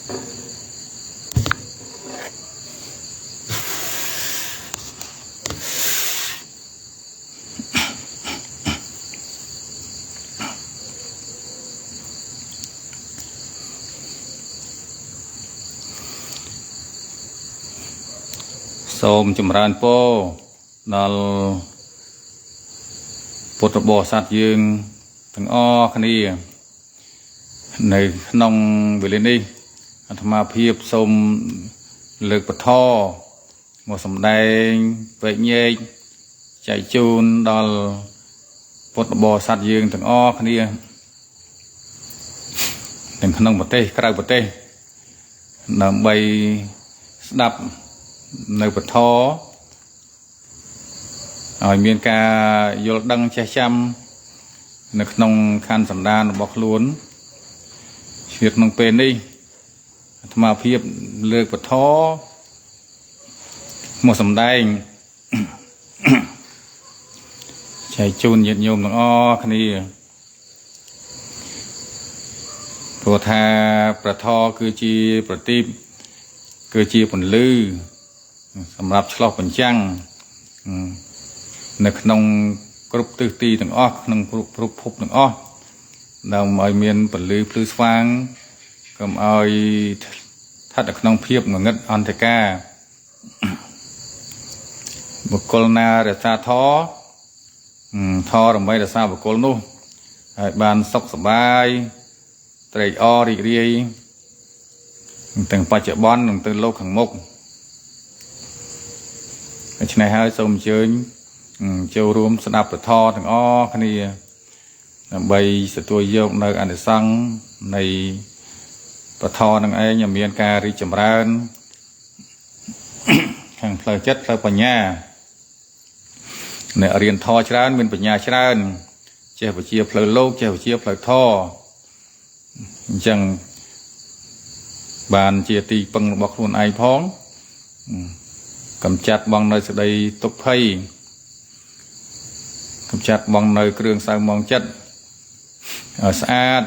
សូមចម្រើនពរដល់ពុទ្ធបរិស័ទយើងទាំងអស់គ្នានៅក្នុងវេលានេះអាត្មាភាពសូមលើកពធមកសម្ដែងពេកញែកចែកជូនដល់ពុទ្ធបរិស័ទយើងទាំងអស់គ្នាទាំងក្នុងប្រទេសក្រៅប្រទេសដើម្បីស្ដាប់នៅពធឲ្យមានការយល់ដឹងចេះចាំនៅក្នុងខណ្ឌសន្តានរបស់ខ្លួនជាក្នុងពេលនេះអាត្មាភាពលើកពធមកសម្ដែងចែកជូនញាតិញោមទាំងអស់គ្នាព្រោះថាប្រធគឺជាប្រទីបគឺជាពន្លឺសម្រាប់ឆ្លោះបញ្ចាំងនៅក្នុងគ្រប់ទិសទីទាំងអស់ក្នុងគ្រប់ភពទាំងអស់ដើម្បីឲ្យមានពន្លឺភ្លឺស្វាងកុំឲ្យស្ថិតនៅក្នុងភាពងងឹតអន្តការបុគ្គលណារក្សាធដើម្បីរក្សាបុគ្គលនោះឲ្យបានសុខសប្បាយត្រេកអររីករាយទាំងបច្ចុប្បន្ននិងទៅលោកខាងមុខដូច្នេះហើយសូមអញ្ជើញចូលរួមស្ដាប់ពធទាំងអស់គ្នាដើម្បីទទួលយកនៅអានិសង្សនៃពធនឹងឯងឲ្យមានការរីកចម្រើនខាងផ្លូវចិត្តផ្លូវបញ្ញាអ្នករៀនធម៌ច្រើនមានបញ្ញាច្រើនចេះវិជ្ជាផ្លូវលោកចេះវិជ្ជាផ្លូវធម៌អញ្ចឹងបានជាទីពឹងរបស់ខ្លួនឯងផងកំចាត់បងនៅសេចក្តីទុក្ខភ័យកំចាត់បងនៅគ្រឿងសៅមងចិត្តឲ្យស្អាត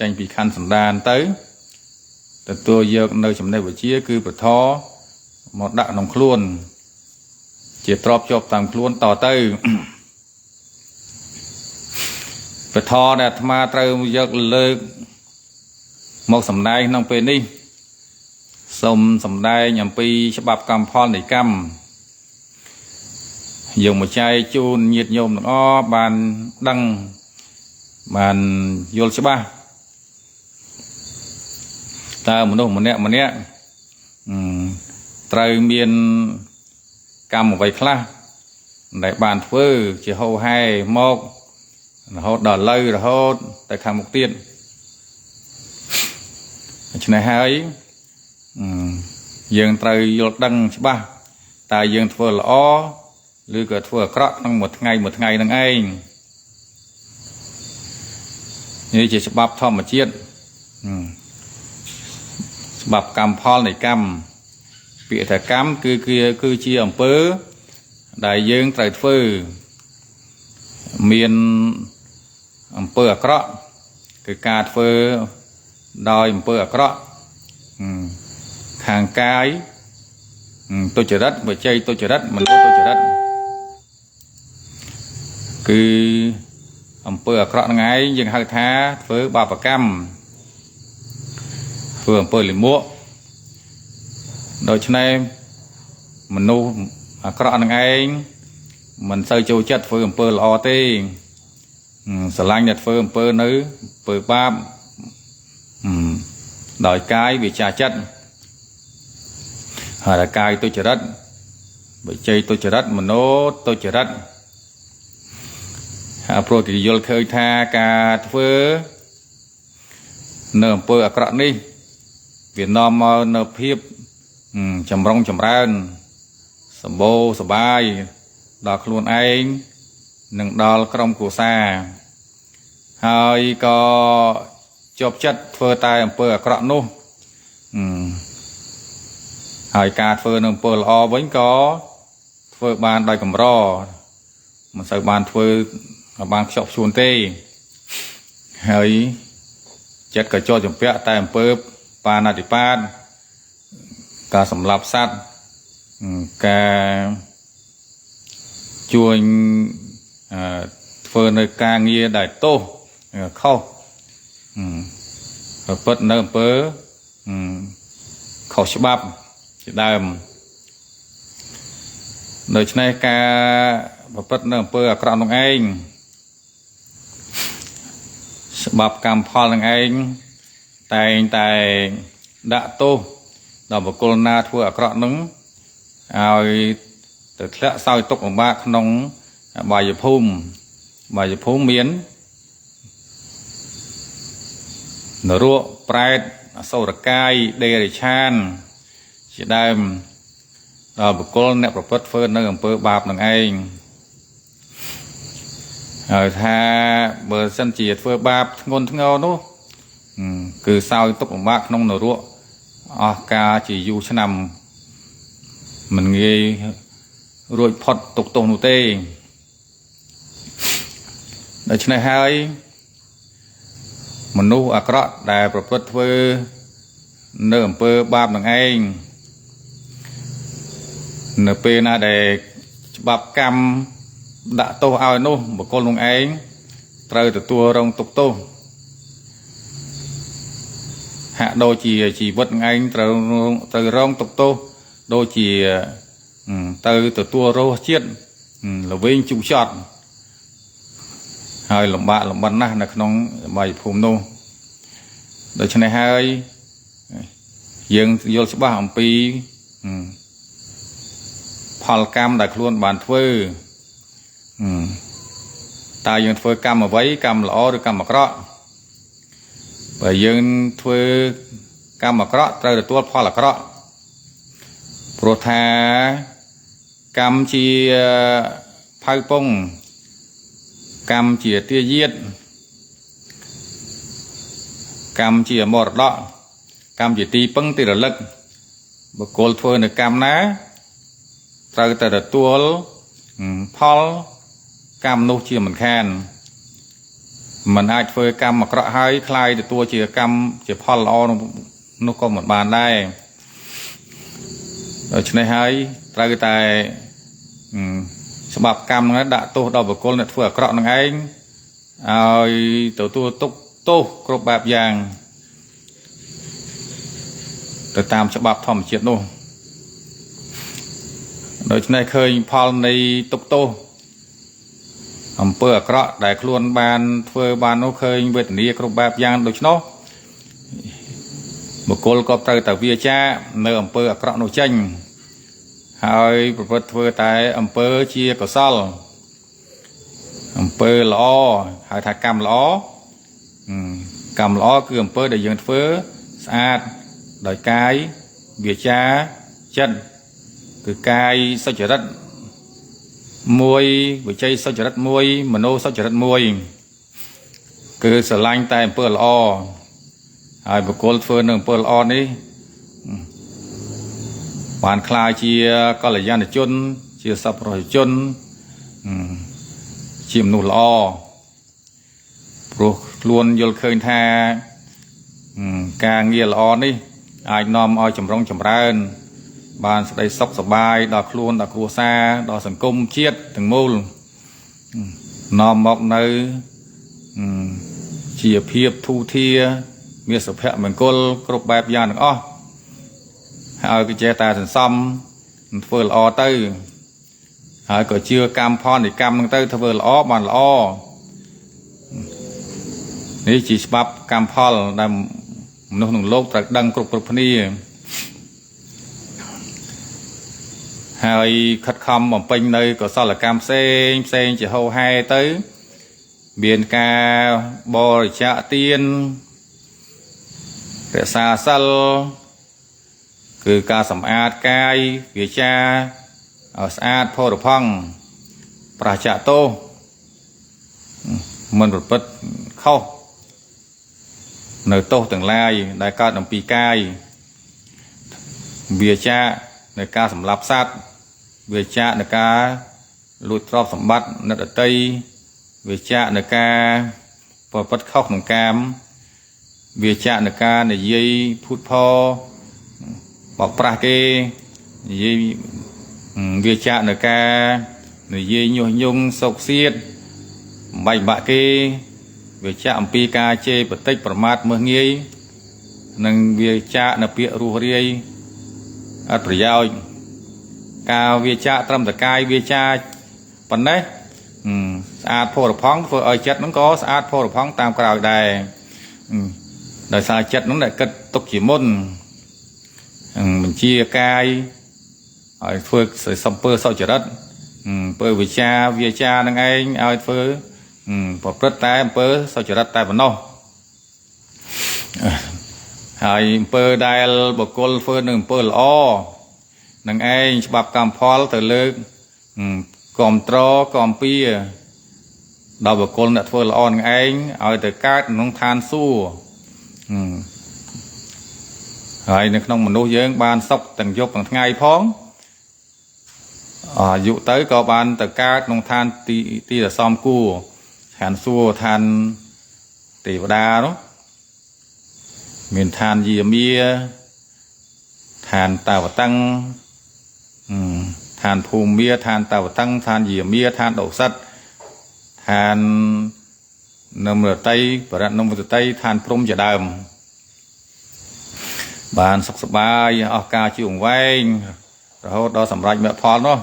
ចេញពីខណ្ឌសន្តានទៅទទួលយកនៅចំណេះវិជ្ជាគឺពធមកដាក់ក្នុងខ្លួនជាទ្របជាប់តាមខ្លួនតទៅពធដែលអាត្មាត្រូវយកលើកមកសម្ដែងក្នុងពេលនេះសូមសម្ដែងអំពីច្បាប់កម្មផលនៃកម្មយកមកចែកជូនញាតិញោមទាំងអស់បានដឹងបានយល់ច្បាស់តើមនុស្សម្នាក់ត្រូវមានកម្មអ្វីខ្លះដែលបានធ្វើជាហោហែមករហូតដល់លើរហូតទៅខាងមុខទៀតដូច្នេះហើយយើងត្រូវយល់ដឹងច្បាស់តើយើងធ្វើល្អឬក៏ធ្វើអាក្រក់ក្នុងមួយថ្ងៃនឹងឯងនេះជាច្បាប់ធម្មជាតិច្បាប់កម្មផលនៃកម្មពាក្យថាកម្មគឺជាអំពើដែលយើងត្រូវធ្វើមានអំពើអាក្រក់គឺការធ្វើដោយអំពើអាក្រក់ខាងកាយទុច្ចរិតវចីទុច្ចរិតមនោទុច្ចរិតគឺអំពើអាក្រក់ហ្នឹងឯងយើងហៅថាធ្វើបាបកម្មធ្វើអំពើលិមួកដូច្នេះមនុស្សអាក្រក់ហ្នឹងឯងមិនសូវចូលចិត្តធ្វើអំពើល្អទេស្រឡាញ់តែធ្វើអំពើនៅអំពើបាបដោយកាយវាចាចិត្តហើយកាយទុច្ចរិតវិជ័យទុច្ចរិតមโนទុច្ចរិតហើយព្រោះគេយល់ឃើញថាការធ្វើនៅអំពើអាក្រក់នេះវានាំមកនៅភាពចម្រុងចម្រើនសម្បូរសបាយដល់ខ្លួនឯងនិងដល់ក្រុមគ្រួសារហើយក៏ជាប់ចិត្តធ្វើតែអំពើអាក្រក់នោះហើយការធ្វើនៅអំពើល្អវិញក៏ធ្វើបានដោយកម្រមិនសូវបានធ្វើបានខ្ជាប់ខ្ជួនទេហើយចិត្តក៏ចូលចម្ពាក់តែអំពើ ปานาติปาตการสำหรับสัตว์การช่วยเฟิร์นในการเงียได้โตเข้าเปิดเนื้อเปิดเขาฉบับจะได้โดยในการเปิดเนื้อเปิดกรองตรงเองฉบับการพอตรงเองแต่ดะโตดอกบกลนาทั่วกระนึงเอาแต่เละเศร้าตกออกมาขนมใบยพุ่มเมียนเนื้อรัวแปรดโซดกายเดริชานจะได้ดอกบกลเนี่ยประพฤติเฟิร์นในอำเภอบาปนั่งเองถ้าเบอร์สันจีเฟิร์บาปงนทั้งเงาโน้คือเศร้าตกออกมาขนมเนื้อรัวกาchỉ dù cho nằm mình nghe rồi phật tục tùng nụ tê để cho này hai mình nu akra đạiประพฤติเพื่อเนื้อเปื้อบาปนั่งเองเนื้อเปื้อน่าได้บาปกรรมด่าโตเอาโน่บุคคลลงเองเตยตัวรองตุกโตhạ đôi chỉ vật anh từ rong tục tô đôi chỉ từ tua rô chiết là vinh chung chọt hơi lồng bắn na là không bài phùm nô để cho này hai dương vô số ba hồng pi phal cam đại luôn bàn phơi ta dương phơi cam mà vấy cam lõ rồi cam mà cọ bởi dương thuê cam mà cọ trời được tua phò là cọ pro tha cam chi phai pong cam chỉ tia giết cam chỉ một đó cam chỉ ti păng ti lực bậc cô thuê được cam ná trời được tua phò cam nô chỉ mình khen mình ai phơi cam mà cọ hai khai thì tua chỉ cam chỉ phò lo nó có một bàn đây ở trên này hai ra tạiสำหรับกรรมนั้นด่าตัวดอกบกลเนี่ยเฟื่อกระนั่งเองเอาตัวตุกโตกรบแบบอย่างแต่ตามฉบับธรรมเจียดนู่นโดยในเคยพอในตุกโตอำเภอกระได้คลวนบานเฟื่อบานนู่นเคยเวทนี้กรบแบบอย่างโดยเฉพาะบกลก็เตยแต่วิจาในอำเภอกระนู่นเจงហើយប្រព្រឹត្តធ្វើតែអំពើជាកុសលអំពើល្អហៅថាកម្មល្អគឺអំពើដែលយើងធ្វើស្អាតដោយកាយវាចាចិត្តគឺកាយសុចរិតមួយវិជ័យសុចរិតមួយមโนសុចរិតមួយគឺស្រឡាញ់តែអំពើល្អហើយបុគ្គលធ្វើនៅអំពើល្អនេះបានคลายជាកល្យាណជនជាសប្បុរសជនជាមនុស្សល្អព្រោះខ្លួនយល់ឃើញថាការងារល្អនេះអាចនាំឲ្យចម្រុងចម្រើនបានសេចក្តីសុខសប្បាយដល់ខ្លួនដល់គ្រួសារដល់សង្គមជាតិទាំងមូលនាំមកនៅជាភាពធូរធារមានសុភមង្គលគ្រប់បែបយ៉ាងទាំងអស់ហើយក៏ចេះតែសន្សំធ្វើល្អទៅហើយក៏ជឿកម្មផលនៃកម្មនឹងទៅធ្វើល្អបានល្អនេះជាច្បាប់កម្មផលដែលមនុស្សក្នុងโลกត្រូវដឹងគ្រប់គ្នាហើយខិតខំបំពេញនៅកុសលកម្មផ្សេងជាហូរហែទៅមានការបរិច្ចាគទានរក្សាសិលគឺការសម្អាតកាយវាចាឲ្យស្អាតផុតផង់ប្រឆាទោសមិនប្រព្រឹត្តខុសនៅទោសទាំងឡាយដែលកើតអំពីកាយវាចាในការសម្លាប់សត្វវាចាในការលួចទ្រព្យសម្បត្តិអ្នកដទៃវាចាในការប្រព្រឹត្តខុសក្នុងកាម វាចាក់នៃការនិយាយភូតផបោកប្រាស់គេនិយាយវាចាក់នៃការនិយាយញុះញង់សោកសៀតបែកបាក់គេវាចាក់អំពីការជេរបតិចប្រមាថមើលងាយនិងវាចាក់នៅពាក្យរស់រាយអត់ប្រយោជន៍ការវាចាក់ត្រឹមតកាយវាចាប៉ុណ្ណេះស្អាតផូរផង់ធ្វើឲ្យចិត្តហ្នឹងក៏ស្អាតផូរផង់តាមក្រោយដែរដោយសារចិត្តហ្នឹងដែលគិតទុកជាមុនបញ្ជាកាយឲ្យធ្វើសំពើសុចរិតអំពើវិចាវាចានឹងឯងឲ្យធ្វើប្រព្រឹត្តតែអំពើសុចរិតតែប៉ុណ្ណោះហើយអំពើដែលបុគ្គលធ្វើនឹងអំពើល្អនឹងឯងច្បាប់កម្មផលទៅលើកគាំទ្រគាំពៀដល់បុគ្គលអ្នកធ្វើល្អនឹងឯងឲ្យទៅកើតក្នុងឋានសួគ៌ហើយនៅក្នុងមនុស្សយើងបានសុខទាំងយប់ទាំងថ្ងៃផងអាយុទៅក៏បានទៅកើតក្នុងឋានទីដែលសមគួរឋានសួគ៌ឋានទេវតានោះមានឋានយាមាឋានតាវតੰឋានភូមាឋានតាវតੰឋានយាមាឋានដុសិតឋាននមរតីបរណមរតីឋានព្រំជាដើមបានសុខសប្បាយអស់ការជាវែងរហូតដល់សម្រេចមគ្គផលនោះ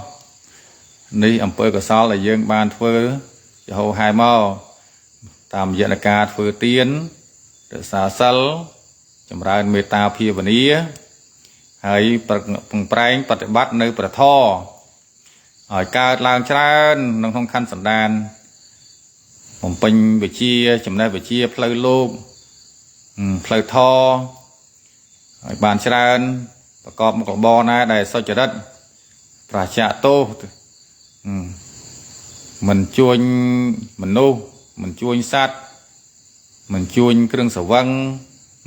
នេះអំពើកុសលដែលយើងបានធ្វើជាហោហែមកតាមរយៈការធ្វើទានរក្សាសិលចម្រើនមេត្តាភាវនាហើយពង្ប្រែងបប្រតិបត្តិនៅព្រះធម៌ឲ្យកើតឡើងច្រើនក្នុងខណ្ឌសន្តានបំពេញវិជ្ជាចំណេះវិជ្ជាផ្លូវលោកផ្លូវធម៌ឲ្យបានច្រើនប្រកបមុខរបរណាដែលសុចរិតប្រាជ្ញាទោសមិនជួញមនុស្សមិនជួញសត្វមិនជួញគ្រឿងស្រវឹង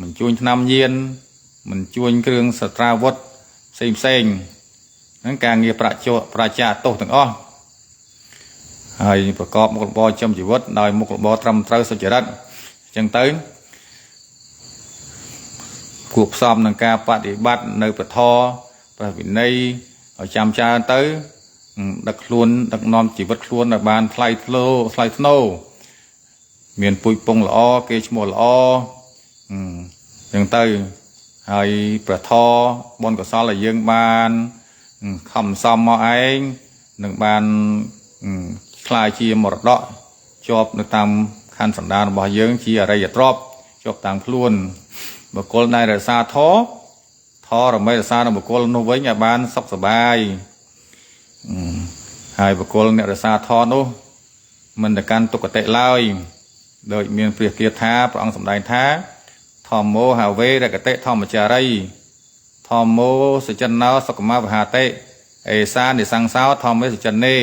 មិនជួញថ្នាំញៀនមិនជួញគ្រឿងសត្រាវុធផ្សេងហ្នឹងការងារប្រាជ្ញាទោសទាំងអស់ហើយប្រកបមុខរបរចិញ្ចឹមជីវិតដោយមុខរបរត្រឹមត្រូវសុចរិតអញ្ចឹងទៅគួបផ្សំនឹងការបដិបត្តិនៅពធព្រះវិន័យឲ្យចាំច្រើនទៅដឹកខ្លួនដឹកនាំជីវិតខ្លួនឲ្យបានថ្លៃថ្នូរមានពុយពងល្អគេឈ្មោះល្អអញ្ចឹងទៅហើយព្រះធម៌បុណ្យកុសលដែលយើងបានខំសំមកឯងនឹងបានខ្លាយជាមរតកជាប់នៅតាមខណ្ឌសន្តានរបស់យើងជាអរិយទ្រព្យជាប់តាមខ្លួនបុគ្គលដែលរក្សាធម៌រមែរក្សានៅបុគ្គលនោះវិញឲ្យបានសុខសប្បាយហើយបុគ្គលអ្នករក្សាធម៌នោះមិនទៅកាន់ទុគតិឡើយដោយមានព្រះគាថាព្រះអង្គសម្ដែងថាធម្មោហវេរកតិធម្មចារីធម្មោសច្ចណោសុខមាវហាតិអេសានិសង្សោធម្មេសច្ចនេ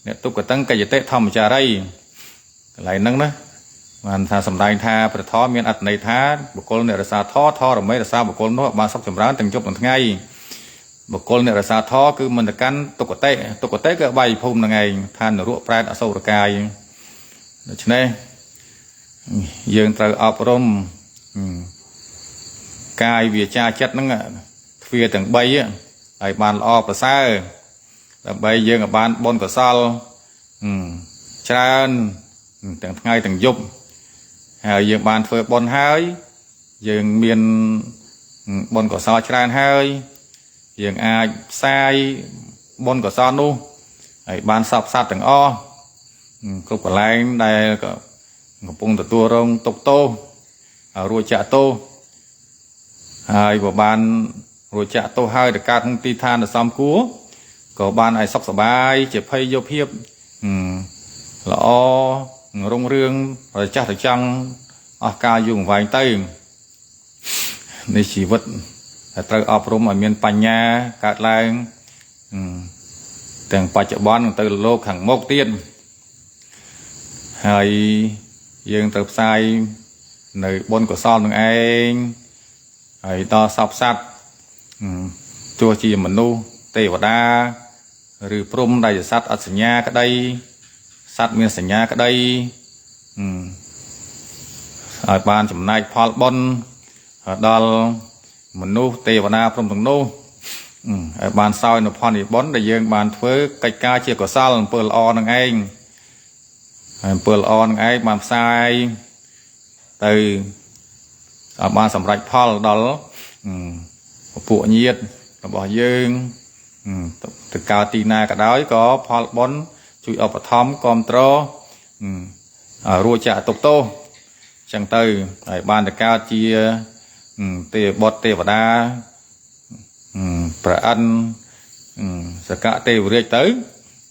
អ្នកទុក្ខតੰកយតិធម្មចារីកន្លែងហ្នឹងណាបានថាសម្ដែងថាព្រះធម៌មានអត្ថន័យថាបុគ្គលអ្នករក្សាធម៌រមែរក្សាបុគ្គលនោះបានសុខចម្រើនទាំងយប់ទាំងថ្ងៃបុគ្គលអ្នករក្សាធម៌គឺមិនទៅកាន់ទុគតិគឺបាយភូមិហ្នឹងឯងឋាននរកប្រែតអសុរកាយដូច្នេះយើងត្រូវអប់រំកាយវាចាចិត្តហ្នឹងទ្វាទាំង3ឲ្យបានល្អប្រសើរដើម្បីយើងឲ្យបានបុណ្យកុសលច្រើនទាំងថ្ងៃទាំងយប់ហើយយើងបានធ្វើបុណ្យហើយយើងមានបុណ្យកុសលច្រើនហើយយើងអាចផ្សាយបុណ្យកុសលនោះឲ្យបានសពសត្វទាំងអស់គ្រប់កន្លែងដែលកំពុងទទួលរងទុក្ខទោសរួចចាក់ទោសហើយបើបានរួចចាក់ទោសហើយទៅកើតក្នុងទីឋានដ៏សមគួរក៏បានឲ្យសុខសប្បាយជាភ័យយោភាពល្អរុងរឿងរចាស់រចាំងអស់ការយូរអង្វែងទៅនៃជីវិតតែត្រូវអប់រំឲ្យមានបញ្ញាកើតឡើងទាំងបច្ចុប្បន្នទៅលោកខាងមុខទៀតហើយយើងត្រូវផ្សាយនៅបុណ្យកុសលនឹងឯងហើយដល់សពសត្វទោះជាមនុស្សទេវតាឬព្រំដែលជាសត្វអត់សញ្ញាក្តីសត្វមានសញ្ញាក្តី ឲ្យបានចំណែកផលបុណ្យដល់មនុស្សទេវតាព្រមទាំងនោះឲ្យបានសោយនៅផលនិបុណ្យដែលយើងបានធ្វើកិច្ចការជាកុសលអំពើល្អនឹងឯងហើយអំពើល្អនឹងឯងបានផ្សាយទៅឲ្យបានសម្រេចផលដល់ពួកញាតិរបស់យើងទៅកើតទីណាក៏ដោយក៏ផលបុណ្យជួយឧបត្ថម្ភគាំទ្ររួចចាក់ទុកទោសចឹងទៅហើយបានទៅកើតជាទេវបុត្រទេវតាព្រះអិនសកៈទេវរាជទៅ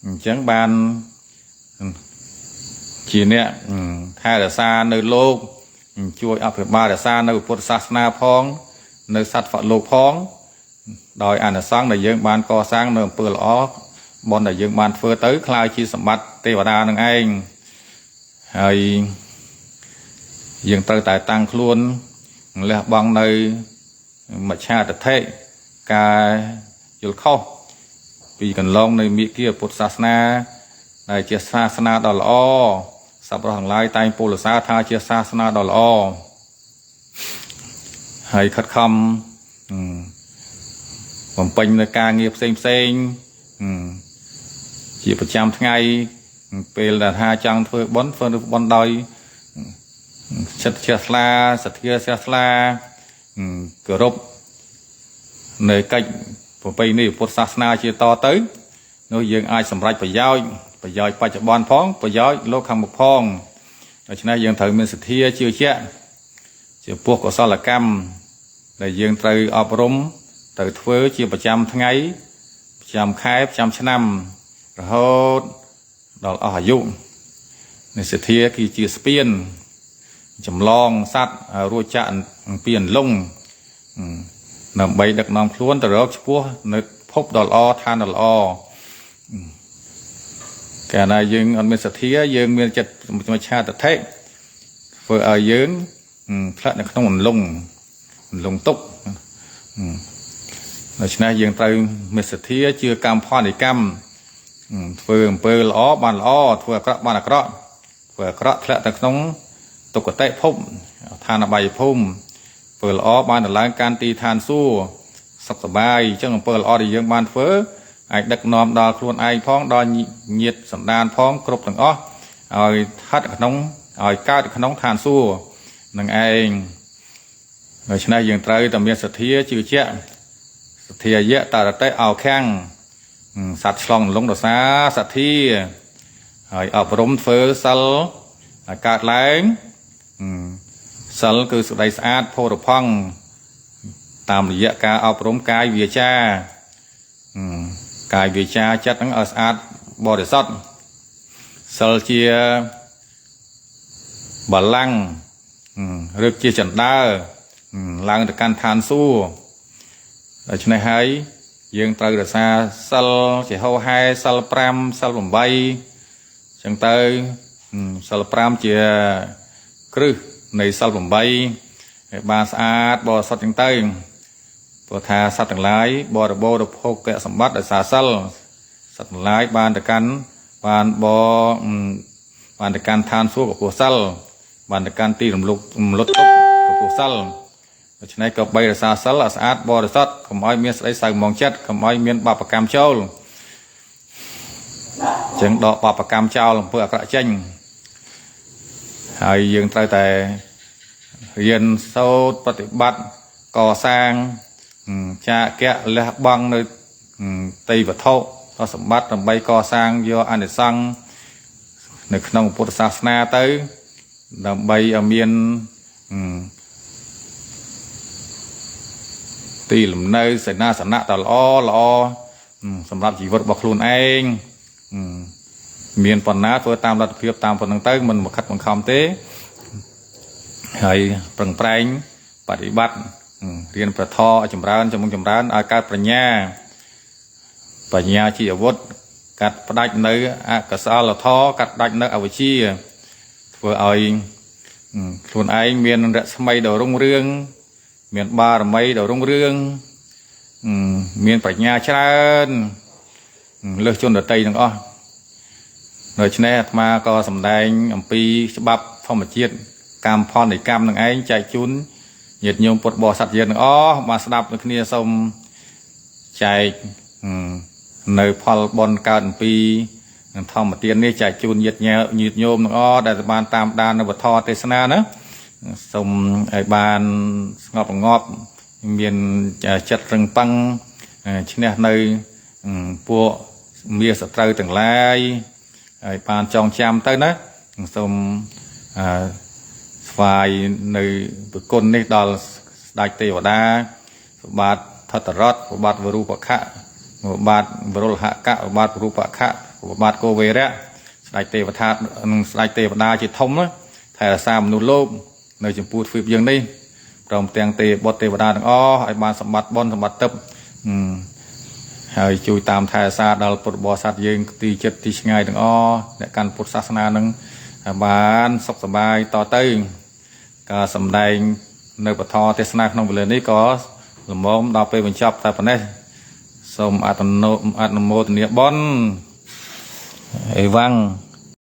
អញ្ចឹងបានជាអ្នកថែរក្សានៅលោកជួយអភិបាលរក្សានៅពុទ្ធសាសនាផងនៅសត្វលោកផងដោយអានិសង្ឃដែលយើងបានកសាងនៅអំពើល្អបុណ្យដែលយើងបានធ្វើទៅក្លាយជាសម្បត្តិទេវតានឹងឯងហើយយើងត្រូវតែតាំងខ្លួនលះបង់នៅមច្ឆាទិដ្ឋិការយល់ខុសពីកន្លងនៃមាគ៌ាពុទ្ធសាសនាដែលជាសាសនាដ៏ល្អសប្បុរសទាំងឡាយតែងពោលសារថាជាសាសនាដ៏ល្អហើយខិតខំបំពេញនៅការងារផ្សេងជាប្រចាំថ្ងៃពេលដែលថាចង់ធ្វើបុណ្យដោយចិត្តជ្រះថ្លាសទ្ធាជ្រះថ្លាគោរពនៅកិច្ចប្រពៃណីពុទ្ធសាសនាជាតទៅនោះយើងអាចសម្រេចប្រយោជន៍បច្ចុប្បន្នផងប្រយោជន៍លោកខាងមុខផងដូច្នេះយើងត្រូវមានសទ្ធាជឿជាក់ជាពោះកុសលកម្មដែលយើងត្រូវអប់រំត្រូវធ្វើជាប្រចាំថ្ងៃប្រចាំខែប្រចាំឆ្នាំរហូតដល់អស់អាយុនៃសទ្ធាគឺជាស្ពានចម្លងសត្វរួចចាក់អំពីអន្លង់ដើម្បីដឹកនាំខ្លួនទៅរកឆ្ពោះនៅភពដ៏ល្អឋានដ៏ល្អកាលណាយើងអត់មានសទ្ធាយើងមានចិត្តមច្ឆាទិដ្ឋិធ្វើឲ្យយើងធ្លាក់នៅក្នុងអន្លង់ទុកដូច្នេះយើងត្រូវមានសទ្ធាជឿកម្មផលនៃកម្មធ្វើអំពើល្អបានល្អធ្វើអាក្រក់បានអាក្រក់ធ្វើអាក្រក់ធ្លាក់ទៅក្នុងទុគតិភពឋានអបាយភូមិធ្វើល្អបានទៅឡើងកាន់ទីឋានសួគ៌សុខសប្បាយអញ្ចឹងអំពើល្អដែលយើងបានធ្វើអាចដឹកនាំដល់ខ្លួនឯងផងដល់ញាតិសន្តានផងគ្រប់ទាំងអស់ឲ្យស្ថិតក្នុងឲ្យកើតក្នុងឋានសួគ៌នឹងឯងដូច្នេះយើងត្រូវតែមានសទ្ធាជឿជាក់សទ្ធាយៈតរតិអោខាំងសត្វឆ្លងលងដោយសារសទ្ធាហើយអប់រំធ្វើសិលឲ្យកើតឡើងសិលគឺសេចក្តីស្អាតផូរផង់តាមរយៈការអប់រំកាយវាចាកាយវាចាចិត្តហ្នឹងឲ្យស្អាតបរិសុទ្ធសិលជាបល្ល័ង្កឬជាចន្ទើឡើងទៅកាន់ឋានសួគ៌ដូច្នេះហើយយើងត្រូវរក្សាសិលជាហោហែសិល5សិល8ចឹងទៅសិល5ជាគ្រឹះនៃសិល8ឲ្យបានស្អាតបរិសុទ្ធចឹងទៅព្រោះថាសត្វទាំងឡាយបរិបូរភោគសម្បត្តិដោយសារសិលសត្វទាំងឡាយបានទៅកាន់បានទៅកាន់ឋានសួគ៌ក៏ព្រោះសិលបានទៅកាន់ទីរំលត់ទុកក៏ព្រោះសិលដូច្នេះក៏បីរក្សាសិលឲ្យស្អាតបរិសុទ្ធកុំឲ្យមានស្ដីសៅហ្មងចិត្តកុំឲ្យមានបាបកម្មចូលចឹងដកបាបកម្មចោលអំពើអាក្រក់ចេញហើយយើងត្រូវតែរៀនសូត្របប្រតិបត្តិកសាងចាកៈលះបង់នៅតីវត្ថុក៏សម្បត្តិដើម្បីកសាងយកអានិសង្ឃនៅក្នុងពុទ្ធសាសនាទៅដើម្បីឲ្យមានទីលំនៅសេនាសនៈដ៏ល្អសម្រាប់ជីវិតរបស់ខ្លួនឯងមានប៉ុណ្ណាធ្វើតាមលទ្ធភាពតាមប៉ុណ្្នឹងទៅមិនមកខិតបង្ខំទេហើយប្រឹងប្រែងបប្រតិបត្តិរៀនប្រធរចម្រើនឲ្យកើតប្រាជ្ញាជាអាវុធកាត់ផ្ដាច់នៅអកុសលធម៌កាត់ផ្ដាច់នៅអវិជ្ជាធ្វើឲ្យខ្លួនឯងមានរស្មីដ៏រុងរឿងមានបារមីដ៏រុងរឿងមានប្រាជ្ញាច្រើនលើសជនដទៃទាំងអស់ដូច្នេះអាត្មាក៏សម្ដែងអំពីច្បាប់ធម្មជាតិ កម្មផលនៃកម្មនឹងឯងចែកជូនញាតិញោមពុទ្ធបរិស័ទយើងទាំងអស់បានស្ដាប់ដូចគ្នាសូមចែកនៅផលបុណ្យកើតអំពីធម្មទាននេះចែកជូនញាតិញោមទាំងអស់ដែលបានតាមដាននៅវត្ថុទេសនាណាសូមឲ្យបានស្ងប់រងាប់មានចិត្តរឹងប៉ឹងឈ្នះនៅពួកមាសត្រូវទាំងឡាយឲ្យបានចងចាំទៅណាសូមស្វាយនៅប្រគុណនេះដល់ស្ដេចទេវតាព្រះបាទថតរតព្រះបាទវរូបខៈព្រះបាទវរុលហកៈព្រះបាទវរូបខៈព្រះបាទកោវេរៈស្ដេចទេវតានិងស្ដេចទេវតាជាធំថែរក្សាមនុស្សលោកនៅចំពោះទ្វីបយើងនេះព្រមទាំងទេបុត្រទេវតាទាំងអស់ឲ្យបានសម្បត្តិបុណ្យសម្បត្តិទឹកហើយជួយតាមថែរក្សាដល់ពុទ្ធបរិស័ទយើងទីចិត្តទីឆ្ងាយទាំងអស់អ្នកកាន់ពុទ្ធសាសនានឹងបានសុខសប្បាយតទៅការសម្ដែងនៅពធទេសនាក្នុងវេលានេះក៏លំមដល់ពេលបញ្ចប់តែប៉ុណ្ណេះសូមអនុមោទនាបុណ្យអេវ៉ាំង